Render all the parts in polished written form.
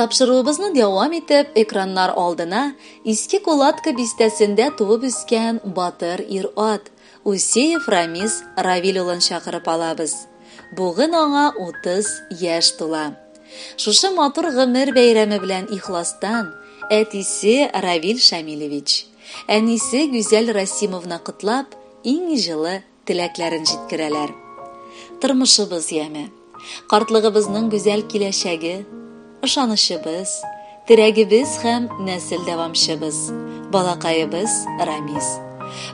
Тапшыруыбызны дәвам итеп, экраннар алдына Иске Кулатка бистәсендә туып үскән батыр ир-ат Усеев Рамис Равил улын чакырып алабыз. Бүген аңа 30 яшь тула. Шушы матур гомер бәйрәме белән ихластан әтисе Равил Шамилевич, әнисе Гүзәл Расимовна котлап, иң җылы теләкләрен җиткерәләр. Тормышыбыз яме, картлыгыбызның гүзәл киләчәге, ышанычыбыз, терәгебез һәм нәсел дәвамчыбыз, балакайыбыз Рамис.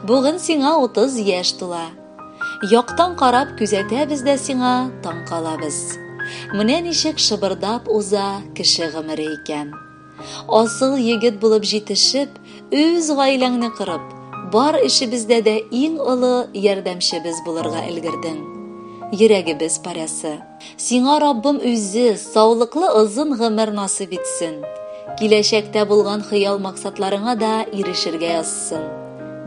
Бүген сиңа 30 яшь тула. Яктан карап күзәтәбез дә сиңа таң калабыз. Менә ничек шыбырдап уза кеше гомере икән. Асыл егет булып җитешеп, үз гаиләңне кырып, бар эшебездә дә иң олы ярдәмчебез булырга өлгердең. Йөрәгебез парәсе. Сиңа Раббым үзе саулыклы озын гомер насыйп итсен. Киләчәктә булган хыял максатларыңа да ирешергә язсын.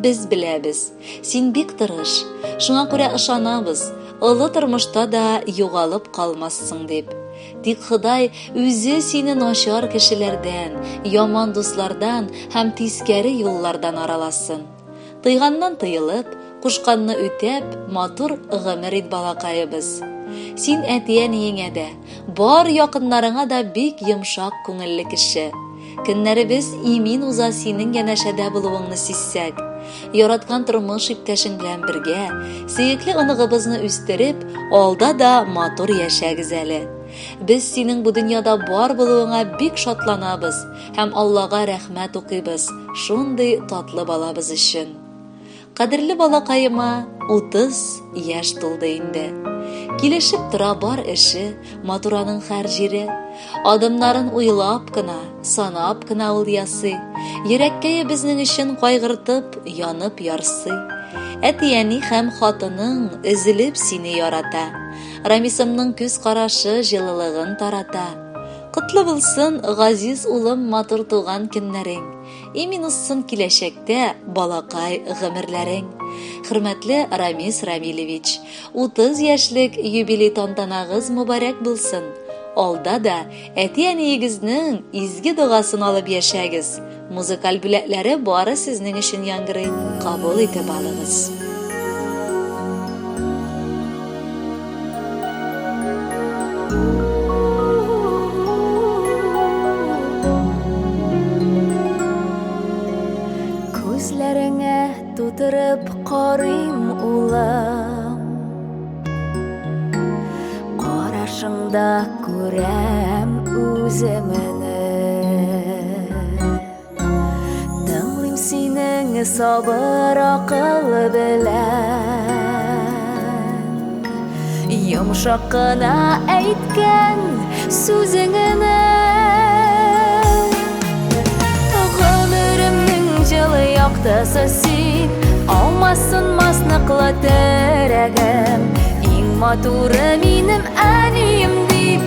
Без беләбез, син бик тырыш, шуңа күрә ышанабыз, олы тормышта да югалып калмассың дип. Тик Ходай үзе сине начар кешеләрдән, яман дуслардан һәм тискәре юллардан араласын. Тыйганнан тыелып, кушканны үтәп, матур гомер ит балакайыбыз. Син әтиәниеңә дә, бар якыннарыңа да бик йомшак күңелле кеше. Көннәребез имин уза синең янәшәдә булуыңны сизсәк, яраткан тормыш иптәшең белән бергә, сөекле оныгыбызны үстереп, алда да матур яшәгез әле. Без синең бу дөньяда бар булуыңа бик шатланабыз һәм Аллага рәхмәт укыйбыз, шундый татлы балабыз өчен. Кадерле балакайыма 30 яшь тулды инде. Килешеп тора бар эше, матураның һәр җире. Адымнарын уйлап кына, санап кына ул ясый. Йөрәккә безнең өчен кайгыртып, янып ярсый. Әтияни һәм хатының өзелеп сине ярата. Рамисымның күз карашы җылылыгын тарата. Котлы булсын, газиз улым, матур туган көннәрең. Имин уссын киләчәктә балакай гомерләрең. Хөрмәтле Рамис Рамилевич, 30 яшьлек юбилей тантанагыз мубарәк булсын. Алда да әти-әниегезнең изге дугасын алып яшәгез. Музыкаль бүләкләре бары сезнең өчен яңгырый. Кабул итеп алыгыз. Күзләреңә тутырып карыйм улым, карашыңда күрәм үземне. Тыңлыйм синең сабыр акыл белән, йомшак кына әйткән сүзеңне. Җылы яктысы син, алмасын масныклы терәгем. Иң матуры минем әнием дип,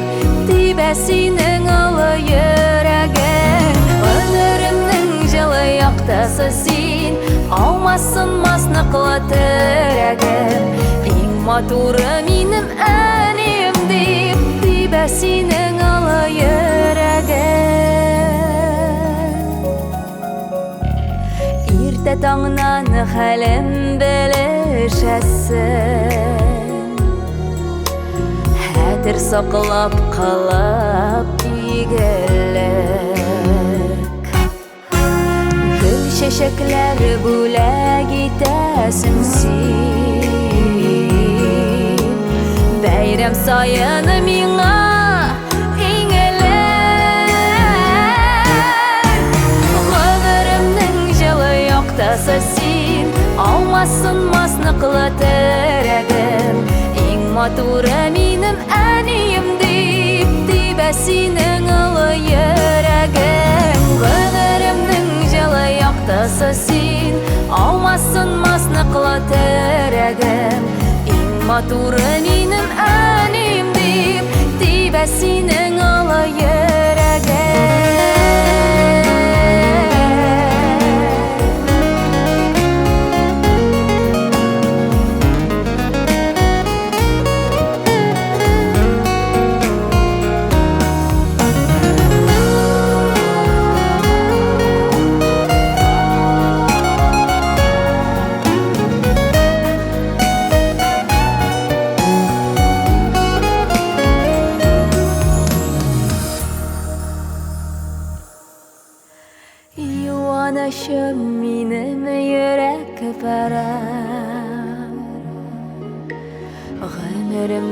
тибә синең олы йөрәгең. Гомеремнең җылы яктысы син, алмасын масныклы терәгем. Иң матуры минем әнием дип, тибә синең олы йөрәгең. Иртә таңнан хәлем белешәсең, хәтер саклап калып игелек. Гөл чәчәкләр бүләк итәсең син, бәйрәм саен миңа син, алмасын масныклы терәгем. Иң матуры минем әнием дип, тибә синең олы йөрәгең. Гомеремнең җылы яктысы син, алмасын масныклы терәгем. Иң матуры минем әнием дип, тибә синең олы йөрәгең.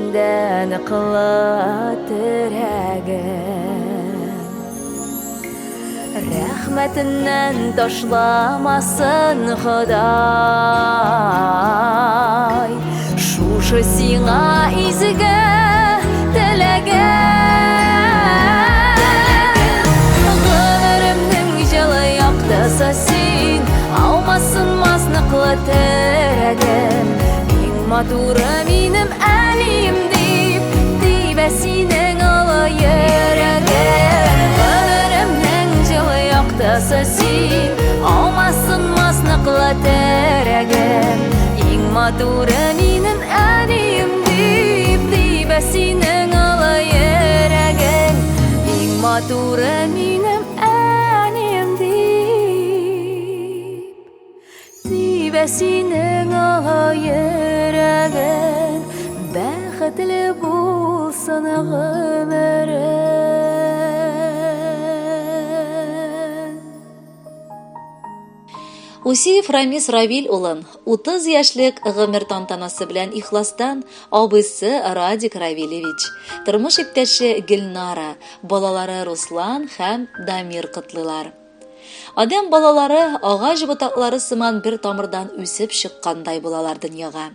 миндә ныклы терәгем. Рәхмәтеннән ташламасын Ходай, шушы сиңа изге теләгем. Гомеремнең җылы яктысы син, алмасын ныклы терәгем. Иң матуры минем әнием дип, тибә синең олы йөрәгем. Гомеремнең җылы яктысы син, алмасын ныклы терәгем. Иң матуры минем әнием дип, тибә синең олы йөрәгем. Иң матуры минем әнием дип, тибә синең олы йөрәгем. Бәхетле булсын гомерең. Усеев Рамис Равил улын 30 яшьлек гомер тантанасы белән ихластан абыйсы Радик Равилевич, тормыш иптәше Гөлнара, балалары Руслан һәм Дамир котлыйлар. Адам балалары агач ботаклары сыман бер тамырдан үсеп чыккандай булалар дөньяга.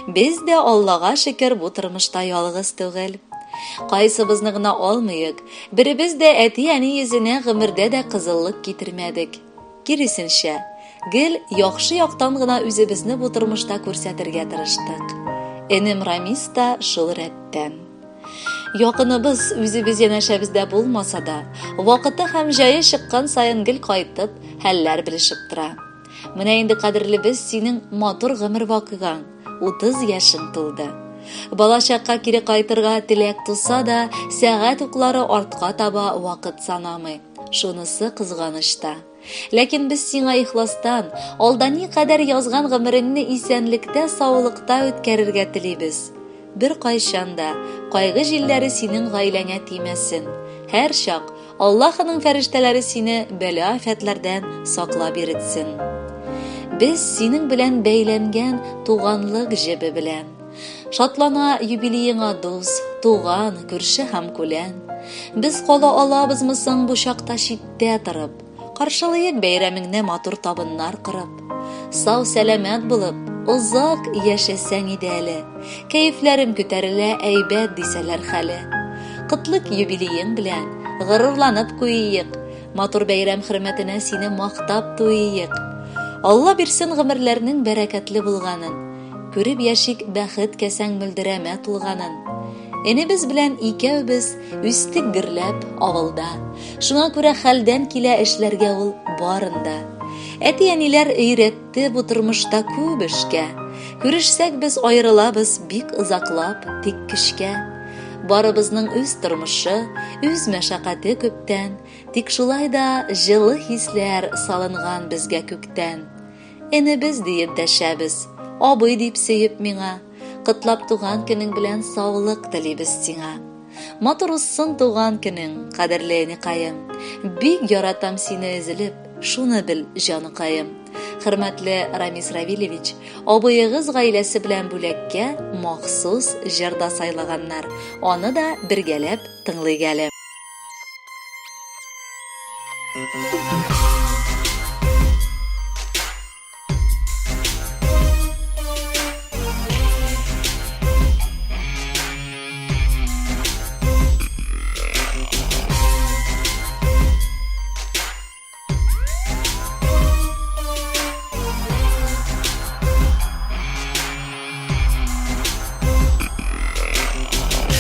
Без дә Аллага шөкер бу тормышта ялгыз түгел. Кайсыбызны гына алмыйк, беребез дә әти-әни йөзенә гомердә дә кызыллык китермәдек. Киресенчә, гел яхшы яктан гына үзебезне бу тормышта күрсәтергә тырыштык. Энем Рамис та шул рәттән. Якыныбыз үзебез янәшәбездә булмаса да, вакыты һәм җае чыккан саен гел кайтып, хәлләр белешеп тора. Менә инде кадерлебез синең матур гомер вакыйгаң, 30 яшың тулды. Балачакка кире кайтырга теләк туса да, сәгать уклары артка таба вакыт санамый. Шунысы кызганычта. Ләкин без сиңа ихластан, алда никадәр язган гомереңне исәнлектә, саулыкта үткәрергә телибез. Бер кайчанда кайгы җилләре синең гаиләңә тимәсен. Һәр чак Аллаһның фәрештәләре сине бәла-афәтләрдән саклап йөртсен. Без синең белән бәйләнгән туганлык җебе белән шатлана юбилееңа дус, туган, күрше һәм күлән. Без кала алабызмы соң бу чакта читтә торып, каршылыйк бәйрәмеңне матур табыннар кырып. Сау-сәламәт булып, узак яшәсәң иде әле, кәефләрем күтәрелә әйбәт дисәләр хәле. Кытлык юбилеең белән горурланып куйыйк, матур бәйрәм хөрмәтенә сине мактап туйыйк. Алла бирсен гомерләрнең бәрәкәтле булганын, күреп яшик бәхет кәсәң мөлдерәмә тулганын. Энебез белән икәүбез үстек гөрләп авылда. Шуңа күрә хәлдән килә эшләргә ул барында. Әти-әниләр өйрәтте бу тормышта күп эшкә. Күрешсәк без аерылабыз бик озаклап, тик көчкә. Барыбызның үз тормышы, үз мәшәкате күптән, тик шулай да җылы хисләр салынган безгә күктән. Энебез диеп дәшәбез, абый дип сөеп миңа, кытлап туган көнең белән саулык телибез сиңа. Матур узсын туган көнең, кадерле әнекаем. Бик яратам сине өзелеп, шуны бел, җаныкаем. Хөрмәтле Рамис Равилевич, абыегыз гаиләсе белән бүләккә махсус җырда сайлаганнар. Аны да бергәләп тыңлыйк әле.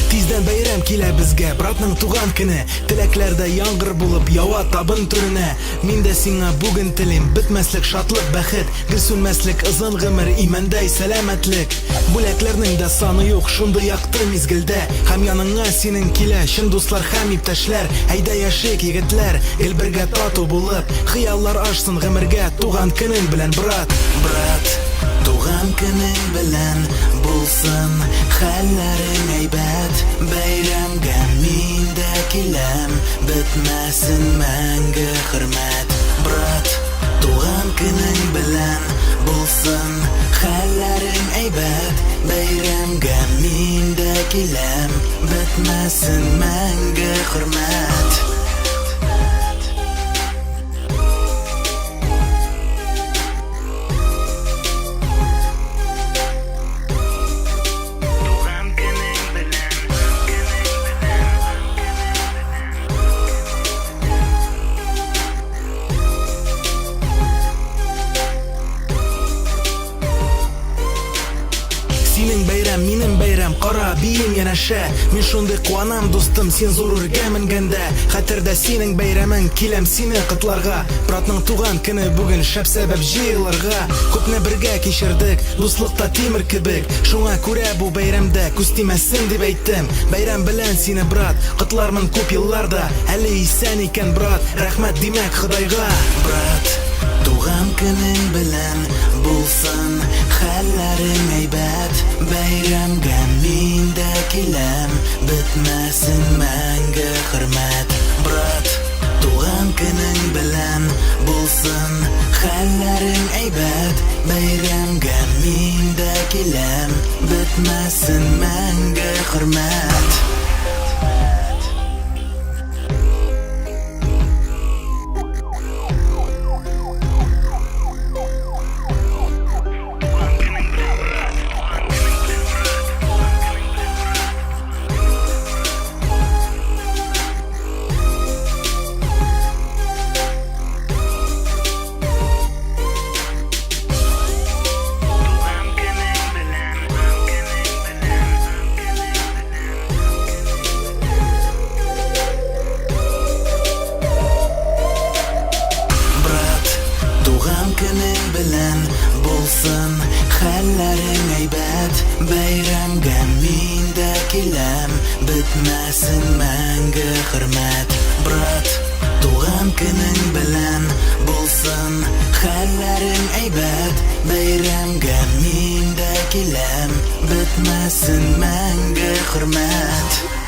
Тиздән бәйрәм килә безгә, братның туган көне. Теләкләрдә яңгыр булып ява табын түренә. Мин дә сиңа бүген телим бетмәслек шатлык, бәхет, гел сүнмәслек озын гомер, имәндәй сәламәтлек. Бүләкләрнең дә саны юк шундый якты мизгелдә. Һәм яныңа синең килә чын дуслар һәм иптәшләр. Әйдә яшик егетләр, ел бергә тату булып, хыяллар ашсын гомергә туган көнең белән, брат. Туган көнең белән булсын хәлләрең әйбәт, бәйрәмгә мин дә киләм, бетмәсен мәңге хөрмәт. Брат, туган көның белән булсын хәлләрең әйбәт, бәйрәмгә мин дә киләм, бетмәсен мәңге хөрмәт. Синең бәйрәм, минем бәйрәм, кара бием янәшә. Мин шундый куанам, дустым, син зур үргә менгәндә. Хәтердә синең бәйрәмең, киләм сине котларга. Братның туган көне бүген, шәп сәбәп җыелырга. Күпне бергә кичердек, дуслыкта тимер кебек. Шуңа күрә бу бәйрәмдә күз тимәсен дип әйттем. Бәйрәм белән сине, брат, котлармын күп елларда. Әле исән икән, брат, рәхмәт димәк Ходайга. Брат, туган көнең белән булсын хәлләрең әйбәт, бәйрәмгә мин дә киләм, бетмәсен мәңге хөрмәт. Брат, туган көнең белән булсын хәлләрең әйбәт, бәйрәмгә мин дә киләм, бетмәсен мәңге хөрмәт. Көнең белән булсын хәлләрең әйбәт, бәйрәмгә мин дә киләм, бетмәсен мәңге хөрмәт. Брат, туган көнең белән булсын хәлләрең әйбәт, бәйрәмгә мин дә киләм, бетмәсен мәңге хөрмәт.